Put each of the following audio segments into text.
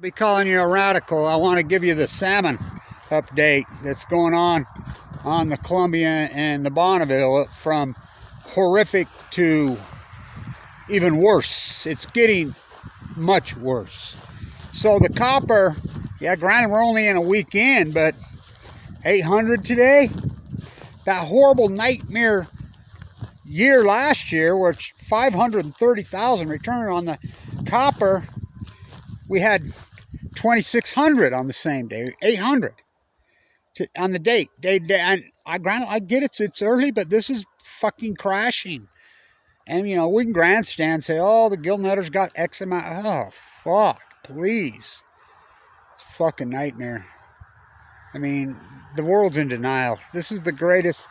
be calling you a radical. I want to give you the salmon update that's going on the Columbia and the Bonneville, from horrific to even worse. It's getting much worse. So the copper, yeah, granted we're only in a weekend, but 800 today. That horrible nightmare year last year, which 530,000 returned on the copper, we had 2,600 on the same day, 800 on the date. And I get it's early, but this is fucking crashing. And you know, we can grandstand, say, oh, the gill netters got X amount. Oh, fuck, please. It's a fucking nightmare. I mean, the world's in denial. This is the greatest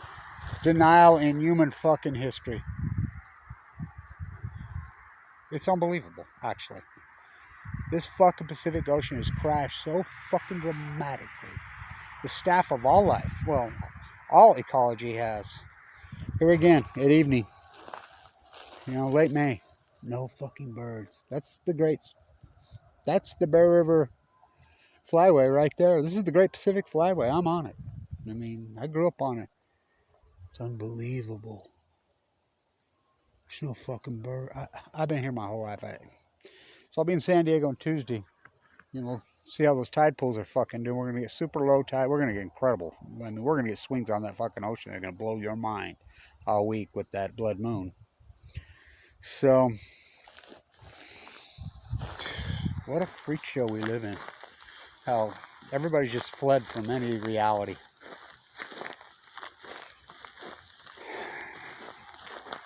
denial in human fucking history. It's unbelievable, actually. This fucking Pacific Ocean has crashed so fucking dramatically. The staff of all life, well, all ecology has. Here again, at evening. You know, late May. No fucking birds. That's the Bear River Flyway right there. This is the Great Pacific Flyway. I'm on it. I mean, I grew up on it. It's unbelievable. There's no fucking bird. I've been here my whole life. So I'll be in San Diego on Tuesday. You know, see how those tide pools are fucking doing. We're going to get super low tide. We're going to get incredible. I mean, we're going to get swings on that fucking ocean. They're going to blow your mind all week with that blood moon. So, what a freak show we live in. How everybody's just fled from any reality.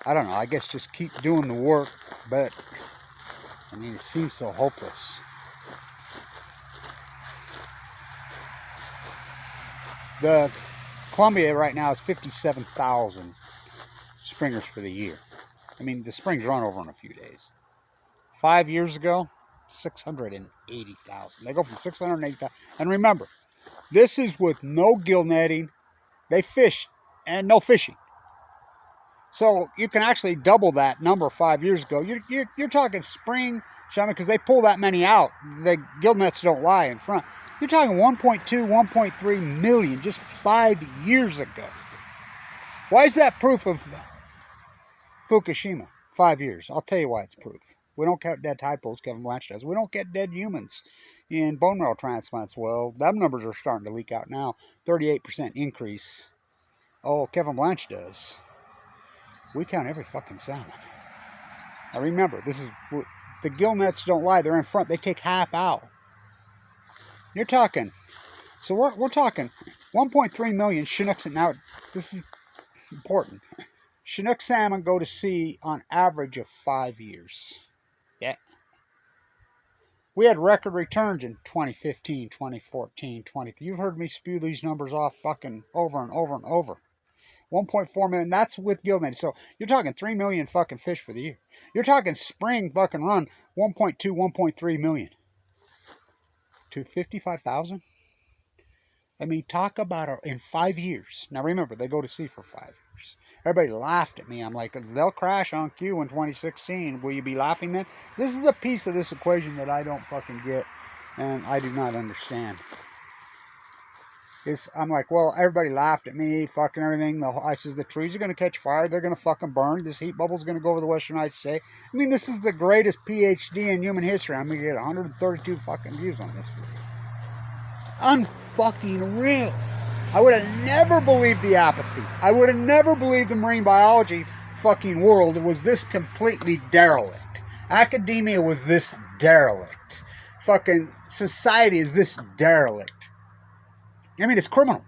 I don't know, I guess just keep doing the work, but I mean, it seems so hopeless. The Columbia right now is 57,000 springers for the year. I mean, the springs run over in a few days. 5 years ago, 680,000. They go from 680,000. And remember, this is with no gill netting. They fish and no fishing. So you can actually double that number 5 years ago. You're talking spring, Shaman, because they pull that many out. The gill nets don't lie in front. You're talking 1.2, 1.3 million just 5 years ago. Why is that proof of Fukushima? 5 years. I'll tell you why it's proof. We don't count dead tide pools, Kevin Blanche does. We don't get dead humans in bone marrow transplants. Well, them numbers are starting to leak out now. 38% increase. Oh, Kevin Blanche does. We count every fucking salmon. Now remember, this is the gill nets don't lie. They're in front. They take half out. You're talking. So we're talking 1.3 million Chinooks. And now this is important. Chinook salmon go to sea on average of 5 years. Yeah. We had record returns in 2015, 2014, 20. You've heard me spew these numbers off fucking over and over and over. 1.4 million, that's with gill netting. So you're talking 3 million fucking fish for the year. You're talking spring fucking run 1.2, 1.3 million. To 55,000? I mean, talk about in 5 years. Now remember, they go to sea for 5 years. Everybody laughed at me. I'm like, they'll crash on Q in 2016. Will you be laughing then? This is a piece of this equation that I don't fucking get, and I do not understand. I'm like, well, everybody laughed at me, fucking everything. I says, the trees are going to catch fire. They're going to fucking burn. This heat bubble's going to go over the western United States. I mean, this is the greatest PhD in human history. I'm going to get 132 fucking views on this video. Unfucking real. I would have never believed the apathy. I would have never believed the marine biology fucking world was this completely derelict. Academia was this derelict. Fucking society is this derelict. I mean, it's criminal.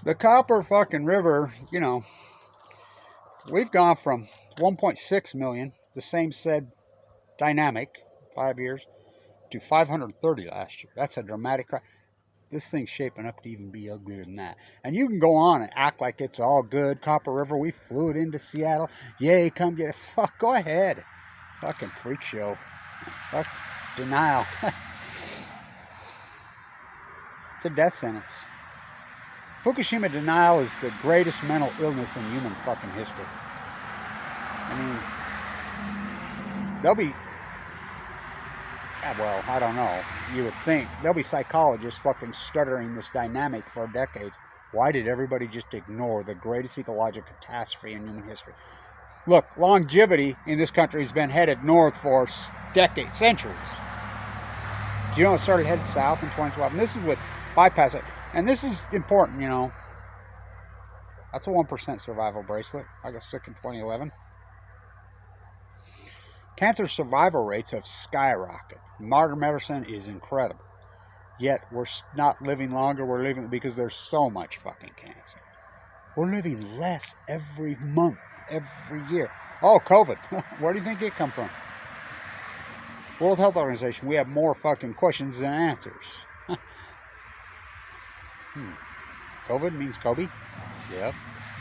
The Copper fucking River, you know, we've gone from 1.6 million, the same said dynamic, 5 years, to 530 last year. That's a dramatic crash. This thing's shaping up to even be uglier than that. And you can go on and act like it's all good. Copper River, we flew it into Seattle. Yay, come get it. Fuck, go ahead. Fucking freak show. Fuck, denial. It's a death sentence. Fukushima denial is the greatest mental illness in human fucking history. I mean, they'll be well, I don't know. You would think there'll be psychologists fucking stuttering this dynamic for decades. Why did everybody just ignore the greatest ecological catastrophe in human history? Look, longevity in this country has been headed north for decades, centuries. Do you know it started headed south in 2012? And this is with bypass it. And this is important, you know. That's a 1% survival bracelet. I got sick in 2011. Cancer survival rates have skyrocketed. Modern medicine is incredible. Yet we're not living longer. We're living because there's so much fucking cancer. We're living less every month, every year. Oh, COVID. Where do you think it come from? World Health Organization. We have more fucking questions than answers. COVID means Kobe. Yep.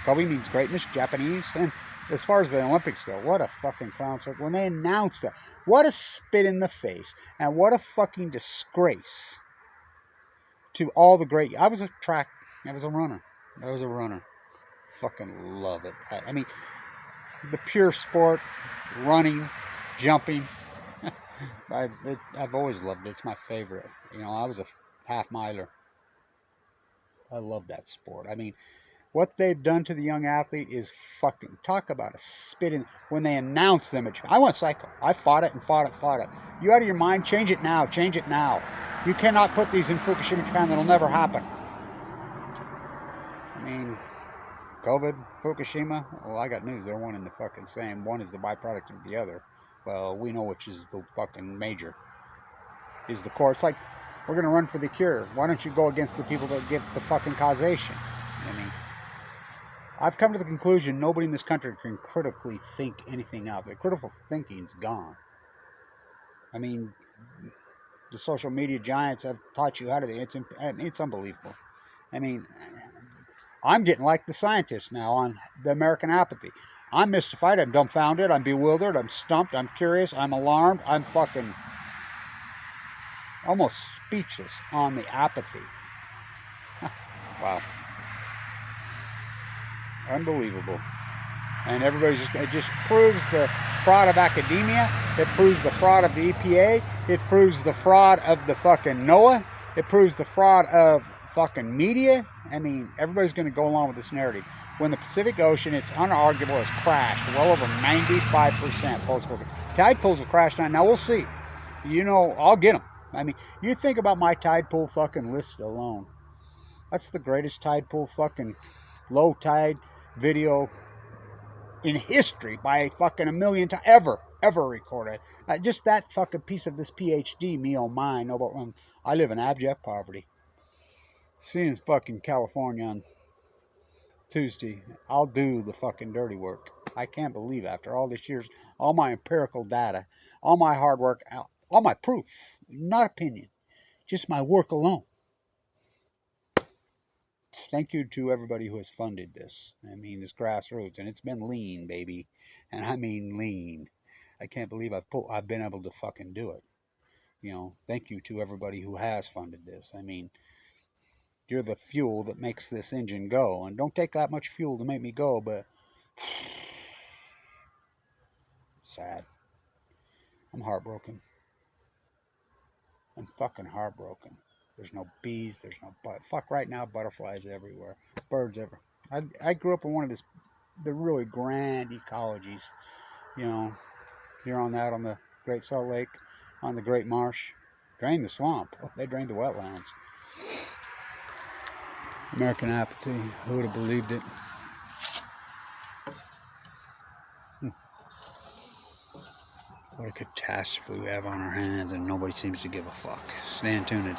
Kobe means greatness, Japanese. And as far as the Olympics go, what a fucking clown circle. When they announced that, what a spit in the face. And what a fucking disgrace to all the great. I was a runner. Fucking love it. I mean, the pure sport, running, jumping. I've always loved it. It's my favorite. You know, I was a half miler. I love that sport. I mean, what they've done to the young athlete is fucking, talk about a spit in. When they announced them, I went psycho. I fought it and fought it. You out of your mind? Change it now. You cannot put these in Fukushima, Japan. That'll never happen. I mean, COVID, Fukushima. Well, I got news. They're one and the fucking same. One is the byproduct of the other. Well, we know which is the fucking major. Is the core. It's like, we're going to run for the cure. Why don't you go against the people that give the fucking causation? I mean, I've come to the conclusion nobody in this country can critically think anything out. The critical thinking's gone. I mean, the social media giants have taught you how to think. It's unbelievable. I mean, I'm getting like the scientists now on the American apathy. I'm mystified. I'm dumbfounded. I'm bewildered. I'm stumped. I'm curious. I'm alarmed. I'm fucking almost speechless on the apathy. Wow. Unbelievable. And it just proves the fraud of academia. It proves the fraud of the EPA. It proves the fraud of the fucking NOAA. It proves the fraud of fucking media. I mean, everybody's going to go along with this narrative. When the Pacific Ocean, it's unarguable, has crashed well over 95% post-COVID. Tide pools have crashed now. Now we'll see. You know, I'll get them. I mean, you think about my tide pool fucking list alone. That's the greatest tide pool fucking low tide video in history by fucking a million times ever recorded. Just that fucking piece of this PhD, me oh mine. I live in abject poverty. See you in fucking California on Tuesday. I'll do the fucking dirty work. I can't believe after all these years, all my empirical data, all my hard work, all my proof, not opinion, just my work alone. Thank you to everybody who has funded this. I mean, this grassroots, and it's been lean, baby, and I mean lean. I can't believe I've been able to fucking do it. You know, thank you to everybody who has funded this. I mean, you're the fuel that makes this engine go, and don't take that much fuel to make me go, but sad. I'm heartbroken. I'm fucking heartbroken. There's no bees. There's no fuck right now. Butterflies everywhere. Birds everywhere. I grew up in one of the really grand ecologies. You know, here on the Great Salt Lake, on the Great Marsh. Drained the swamp. They drained the wetlands. American apathy. Who would have believed it? What a catastrophe we have on our hands, and nobody seems to give a fuck. Stay tuned.